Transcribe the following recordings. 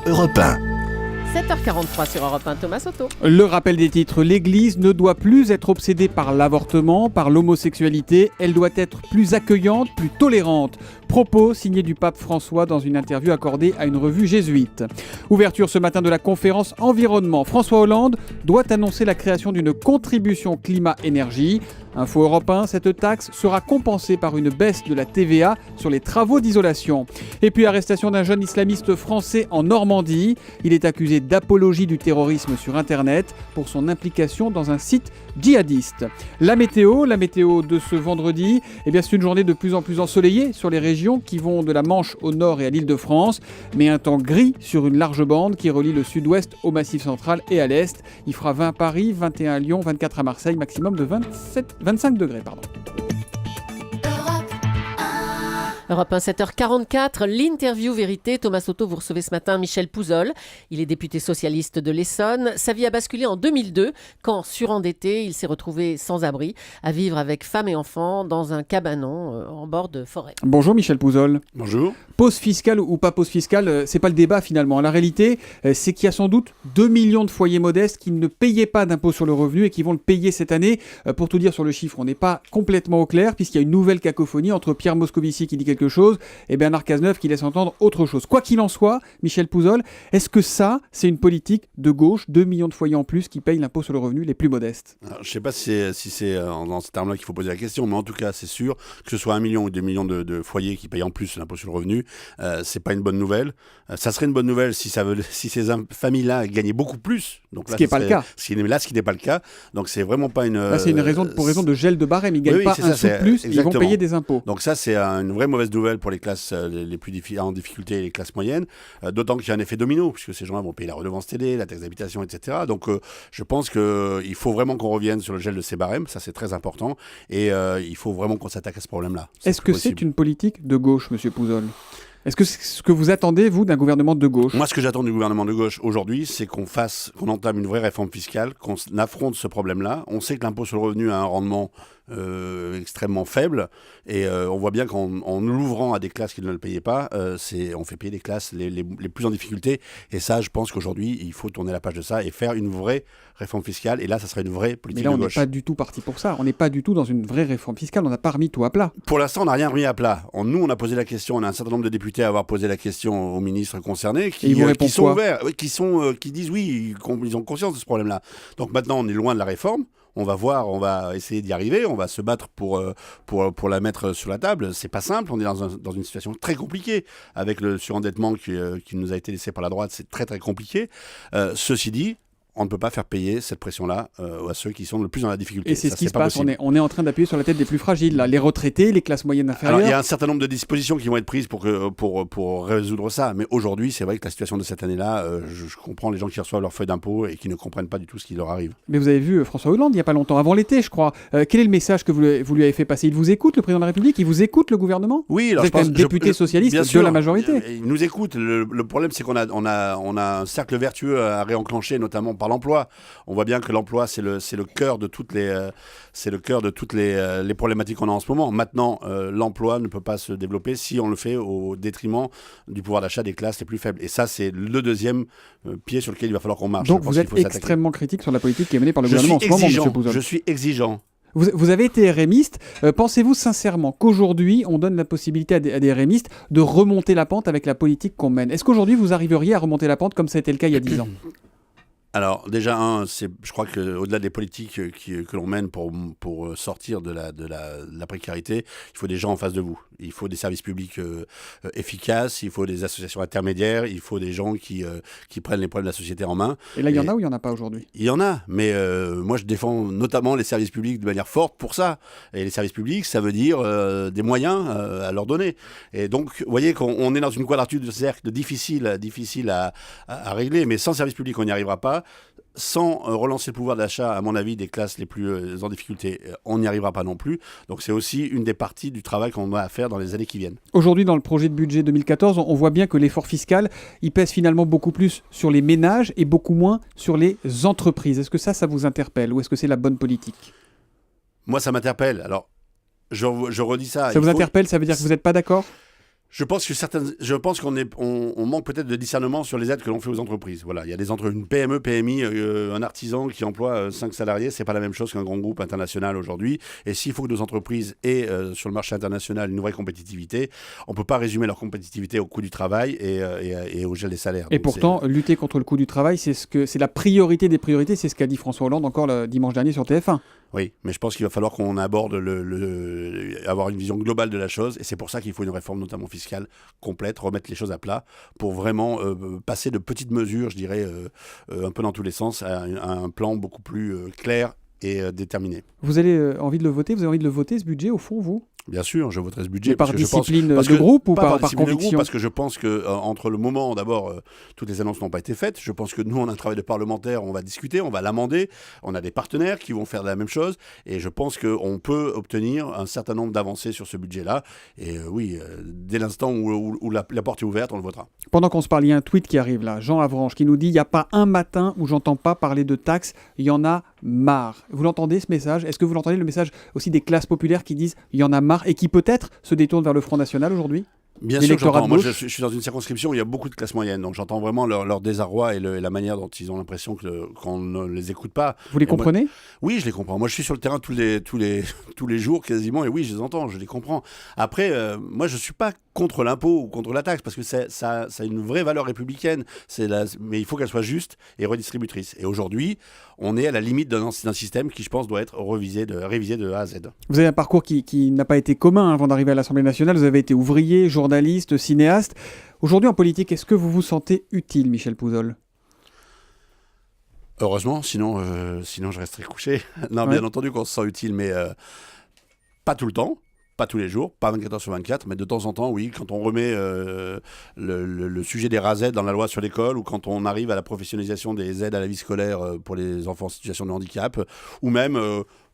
Europe 1. 7h43 sur Europe 1, Thomas Soto. Le rappel des titres. L'Église ne doit plus être obsédée par l'avortement, par l'homosexualité. Elle doit être plus accueillante, plus tolérante. Propos signés du pape François dans une interview accordée à une revue jésuite. Ouverture ce matin de la conférence Environnement. François Hollande doit annoncer la création d'une contribution climat-énergie. Info Europe 1, cette taxe sera compensée par une baisse de la TVA sur les travaux d'isolation. Et puis arrestation d'un jeune islamiste français en Normandie. Il est accusé d'apologie du terrorisme sur Internet pour son implication dans un site djihadiste. La météo de ce vendredi, c'est une journée de plus en plus ensoleillée sur les régions qui vont de la Manche au nord et à l'Île-de-France, mais un temps gris sur une large bande qui relie le sud-ouest au Massif central et à l'est. Il fera 20 à Paris, 21 à Lyon, 24 à Marseille, maximum de 25 degrés. Europe 1, 7h44, l'interview vérité. Thomas Soto, vous recevez ce matin Michel Pouzol. Il est député socialiste de l'Essonne. Sa vie a basculé en 2002 quand, surendetté, il s'est retrouvé sans abri, à vivre avec femme et enfants dans un cabanon en bord de forêt. Bonjour Michel Pouzol. Bonjour. Pause fiscale ou pas pause fiscale, c'est pas le débat finalement. La réalité, c'est qu'il y a sans doute 2 millions de foyers modestes qui ne payaient pas d'impôt sur le revenu et qui vont le payer cette année. Pour tout dire sur le chiffre, on n'est pas complètement au clair puisqu'il y a une nouvelle cacophonie entre Pierre Moscovici qui dit quelque chose et Bernard Cazeneuve qui laisse entendre autre chose. Quoi qu'il en soit, Michel Pouzol, est-ce que ça, c'est une politique de gauche, 2 millions de foyers en plus qui payent l'impôt sur le revenu les plus modestes? Alors, je ne sais pas si c'est dans ces termes-là qu'il faut poser la question, mais en tout cas, c'est sûr que ce soit 1 million ou 2 millions de foyers qui payent en plus l'impôt sur le revenu, c'est pas une bonne nouvelle. Ça serait une bonne nouvelle si ces familles-là gagnaient beaucoup plus. Donc là, ce qui n'est pas le cas. Ce qui n'est pas le cas. Donc c'est vraiment pas une... Là, c'est une raison de gel de barème. Ils ne gagnent pas un sou de plus, ils vont payer des impôts. Donc ça, c'est une vraie mauvaise nouvelle pour les classes les plus en difficulté et les classes moyennes. D'autant qu'il y a un effet domino, puisque ces gens-là vont payer la redevance télé, la taxe d'habitation, etc. Donc je pense qu'il faut vraiment qu'on revienne sur le gel de ces barèmes. Ça, c'est très important. Et il faut vraiment qu'on s'attaque à ce problème-là. Est-ce que c'est une politique de gauche, monsieur Pouzol ? Est-ce que c'est ce que vous attendez, vous, d'un gouvernement de gauche ? Moi, ce que j'attends du gouvernement de gauche aujourd'hui, c'est qu'on entame une vraie réforme fiscale, qu'on affronte ce problème-là. On sait que l'impôt sur le revenu a un rendement extrêmement faible et on voit bien qu'en l'ouvrant à des classes qui ne le payaient pas, on fait payer des classes les plus en difficulté. Et ça, je pense qu'aujourd'hui, il faut tourner la page de ça et faire une vraie réforme fiscale. Et là, ça serait une vraie politique de gauche. Mais là, on n'est pas du tout parti pour ça. On n'est pas du tout dans une vraie réforme fiscale. On n'a pas remis tout à plat. Pour l'instant, on n'a rien remis à plat. Nous, on a posé la question. On a un certain nombre de députés à avoir posé la question aux ministres concernés qui sont ouverts, qui disent oui, ils ont conscience de ce problème-là. Donc maintenant, on est loin de la réforme. On va essayer d'y arriver, on va se battre pour la mettre sur la table. C'est pas simple, on est dans une situation très compliquée avec le surendettement qui nous a été laissé par la droite, c'est très très compliqué. Ceci dit, on ne peut pas faire payer cette pression-là à ceux qui sont le plus dans la difficulté. Et c'est ce qui se passe, on est en train d'appuyer sur la tête des plus fragiles, là. Les retraités, les classes moyennes inférieures. Alors, il y a un certain nombre de dispositions qui vont être prises pour résoudre ça, mais aujourd'hui, c'est vrai que la situation de cette année-là, je comprends les gens qui reçoivent leur feuille d'impôt et qui ne comprennent pas du tout ce qui leur arrive. Mais vous avez vu François Hollande il n'y a pas longtemps, avant l'été, je crois. Quel est le message que vous lui avez fait passer ? Il vous écoute, le président de la République ? Il vous écoute, le gouvernement ? Oui, alors vous êtes quand même député socialiste de la majorité. Il nous écoute. Le problème, c'est qu'on a un cercle vertueux à réenclencher, notamment par l'emploi. On voit bien que l'emploi, c'est le cœur de toutes les problématiques qu'on a en ce moment. Maintenant, l'emploi ne peut pas se développer si on le fait au détriment du pouvoir d'achat des classes les plus faibles. Et ça, c'est le deuxième pied sur lequel il va falloir qu'on marche. Donc vous êtes extrêmement critique sur la politique qui est menée par le gouvernement en ce moment, M. Pouzol. Je suis exigeant. Vous avez été RMiste. Pensez-vous sincèrement qu'aujourd'hui, on donne la possibilité à des RMistes de remonter la pente avec la politique qu'on mène ? Est-ce qu'aujourd'hui, vous arriveriez à remonter la pente comme ça a été le cas il y a 10 ans ? Alors déjà, je crois qu'au-delà des politiques que l'on mène pour sortir de la précarité, il faut des gens en face de vous. Il faut des services publics efficaces, il faut des associations intermédiaires, il faut des gens qui prennent les problèmes de la société en main. Et là, il y en a ou il n'y en a pas aujourd'hui ? Il y en a, mais moi je défends notamment les services publics de manière forte pour ça. Et les services publics, ça veut dire des moyens à leur donner. Et donc, vous voyez qu'on est dans une quadrature de cercle difficile à régler, mais sans services publics, on n'y arrivera pas. Sans relancer le pouvoir d'achat, à mon avis, des classes les plus en difficulté, on n'y arrivera pas non plus. Donc c'est aussi une des parties du travail qu'on a à faire dans les années qui viennent. Aujourd'hui, dans le projet de budget 2014, on voit bien que l'effort fiscal, il pèse finalement beaucoup plus sur les ménages et beaucoup moins sur les entreprises. Est-ce que ça vous interpelle ou est-ce que c'est la bonne politique ? Moi, ça m'interpelle. Alors, je redis ça. Ça vous interpelle, ça veut dire que vous n'êtes pas d'accord ? Je pense qu'on manque peut-être de discernement sur les aides que l'on fait aux entreprises. Voilà, il y a une PME, PMI, un artisan qui emploie 5 salariés, c'est pas la même chose qu'un grand groupe international aujourd'hui. Et s'il faut que nos entreprises aient sur le marché international une vraie compétitivité, on peut pas résumer leur compétitivité au coût du travail et au gel des salaires. Et donc pourtant, lutter contre le coût du travail, c'est la priorité des priorités. C'est ce qu'a dit François Hollande encore le dimanche dernier sur TF1. Oui, mais je pense qu'il va falloir qu'on aborde avoir une vision globale de la chose, et c'est pour ça qu'il faut une réforme notamment fiscale complète, remettre les choses à plat, pour vraiment passer de petites mesures, je dirais, un peu dans tous les sens, à un plan beaucoup plus clair et déterminé. Vous avez envie de le voter ce budget, au fond, vous ? Bien sûr, je voterai ce budget. Mais par discipline de groupe ou par conviction ? Parce que je pense que entre le moment, d'abord, toutes les annonces n'ont pas été faites. Je pense que nous, on a un travail de parlementaire, on va discuter, on va l'amender. On a des partenaires qui vont faire la même chose. Et je pense qu'on peut obtenir un certain nombre d'avancées sur ce budget-là. Et oui, dès l'instant où la porte est ouverte, on le votera. Pendant qu'on se parle, il y a un tweet qui arrive là. Jean Avranches qui nous dit « Il n'y a pas un matin où j'entends pas parler de taxes. Il y en a marre. » Vous l'entendez ce message ? Est-ce que vous l'entendez, le message aussi des classes populaires qui disent « Il y en a marre » et qui peut-être se détournent vers le Front National aujourd'hui ? Bien sûr que j'entends. Moi, je suis dans une circonscription où il y a beaucoup de classes moyennes, donc j'entends vraiment leur désarroi et la manière dont ils ont l'impression qu'on ne les écoute pas. Vous les comprenez ? Oui, je les comprends. Moi, je suis sur le terrain tous les jours quasiment, et oui, je les entends, je les comprends. Après, moi, je suis pas contre l'impôt ou contre la taxe, parce que ça a une vraie valeur républicaine, mais il faut qu'elle soit juste et redistributrice. Et aujourd'hui, on est à la limite d'un système qui, je pense, doit être révisé de A à Z. Vous avez un parcours qui n'a pas été commun avant d'arriver à l'Assemblée nationale. Vous avez été ouvrier, journaliste, cinéaste. Aujourd'hui, en politique, est-ce que vous vous sentez utile, Michel Pouzol ? Heureusement, sinon je resterais couché. Non, ouais. Bien entendu qu'on se sent utile, mais pas tout le temps. Pas tous les jours, pas 24 heures sur 24, mais de temps en temps, oui, quand on remet le sujet des RASED dans la loi sur l'école, ou quand on arrive à la professionnalisation des aides à la vie scolaire pour les enfants en situation de handicap, ou même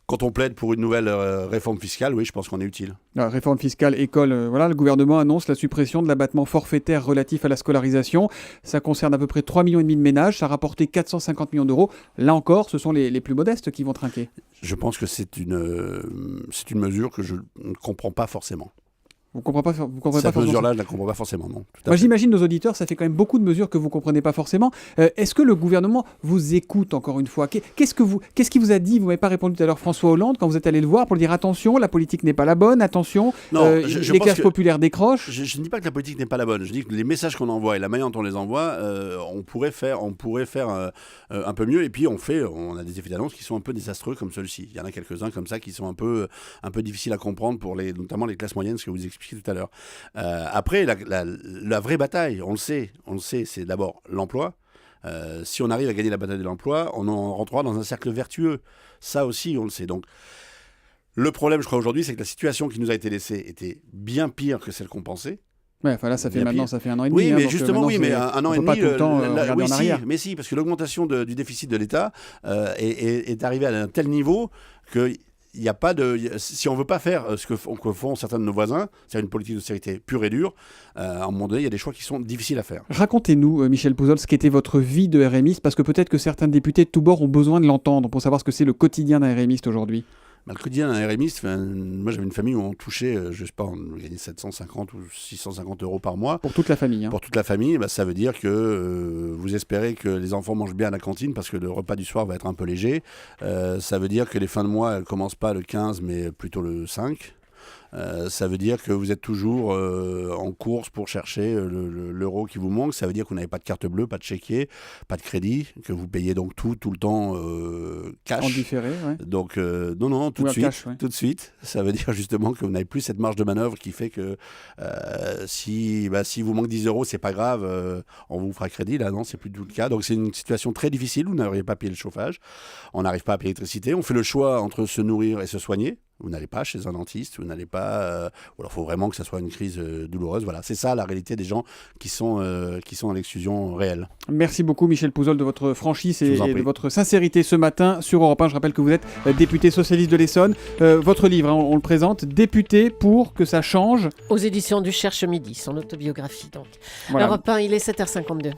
quand on plaide pour une nouvelle réforme fiscale, oui, je pense qu'on est utile. La réforme fiscale, école, le gouvernement annonce la suppression de l'abattement forfaitaire relatif à la scolarisation. Ça concerne à peu près 3,5 millions de ménages, ça a rapporté 450 millions d'euros. Là encore, ce sont les plus modestes qui vont trinquer. Je pense que c'est une mesure que je ne comprends pas forcément. Vous comprenez pas cette mesure-là, je ne la comprends pas forcément, non. Moi, j'imagine nos auditeurs, ça fait quand même beaucoup de mesures que vous ne comprenez pas forcément. Est-ce que le gouvernement vous écoute, encore une fois ? Qu'est-ce qui vous a dit ? Vous m'avez pas répondu tout à l'heure, François Hollande, quand vous êtes allé le voir pour lui dire attention, la politique n'est pas la bonne, attention, les classes populaires décrochent. Je ne dis pas que la politique n'est pas la bonne. Je dis que les messages qu'on envoie et la manière dont on les envoie, on pourrait faire un peu mieux. Et puis on a des effets d'annonce qui sont un peu désastreux comme celui-ci. Il y en a quelques-uns comme ça qui sont un peu difficiles à comprendre pour notamment les classes moyennes, ce que vous expliquez tout à l'heure. Après, la vraie bataille, on le sait, c'est d'abord l'emploi. Si on arrive à gagner la bataille de l'emploi, on en rentrera dans un cercle vertueux. Ça aussi, on le sait. Donc, le problème, je crois, aujourd'hui, c'est que la situation qui nous a été laissée était bien pire que celle qu'on pensait. Ouais, enfin là, ça fait un an et demi. Oui, mais justement, mais un an et demi. Pas tout le temps regarder en arrière. Mais si, parce que l'augmentation du déficit de l'État est arrivée à un tel niveau que. Il n'y a pas si on ne veut pas faire ce que font certains de nos voisins, c'est une politique d'austérité pure et dure, à un moment donné, il y a des choix qui sont difficiles à faire. Racontez-nous, Michel Pouzol, ce qu'était votre vie de RMiste, parce que peut-être que certains députés de tous bords ont besoin de l'entendre pour savoir ce que c'est le quotidien d'un RMiste aujourd'hui. Le quotidien d'un RMiste, moi j'avais une famille où on touchait, je sais pas, on gagnait 750 ou 650 euros par mois. Pour toute la famille. Pour toute la famille, ça veut dire que vous espérez que les enfants mangent bien à la cantine parce que le repas du soir va être un peu léger. Ça veut dire que les fins de mois, elles ne commencent pas le 15 mais plutôt le 5. Ça veut dire que vous êtes toujours en course pour chercher l'euro qui vous manque. Ça veut dire que vous n'avez pas de carte bleue, pas de chéquier, pas de crédit, que vous payez donc tout le temps cash. En différé, ouais. Donc non, tout de suite. Ça veut dire justement que vous n'avez plus cette marge de manœuvre qui fait que si vous manque 10 euros, c'est pas grave, on vous fera crédit. Là, non, c'est plus du tout le cas. Donc c'est une situation très difficile. Vous n'arrivez pas à payer le chauffage, on n'arrive pas à payer l'électricité. On fait le choix entre se nourrir et se soigner. Vous n'allez pas chez un dentiste, vous n'allez pas... ou alors il faut vraiment que ça soit une crise douloureuse. Voilà, c'est ça la réalité des gens qui sont dans l'exclusion réelle. Merci beaucoup Michel Pouzol de votre franchise et de votre sincérité ce matin sur Europe 1. Je rappelle que vous êtes député socialiste de l'Essonne. Votre livre, on le présente, Député pour que ça change. Aux éditions du Cherche Midi, son autobiographie donc. Voilà. Europe 1, il est 7h52.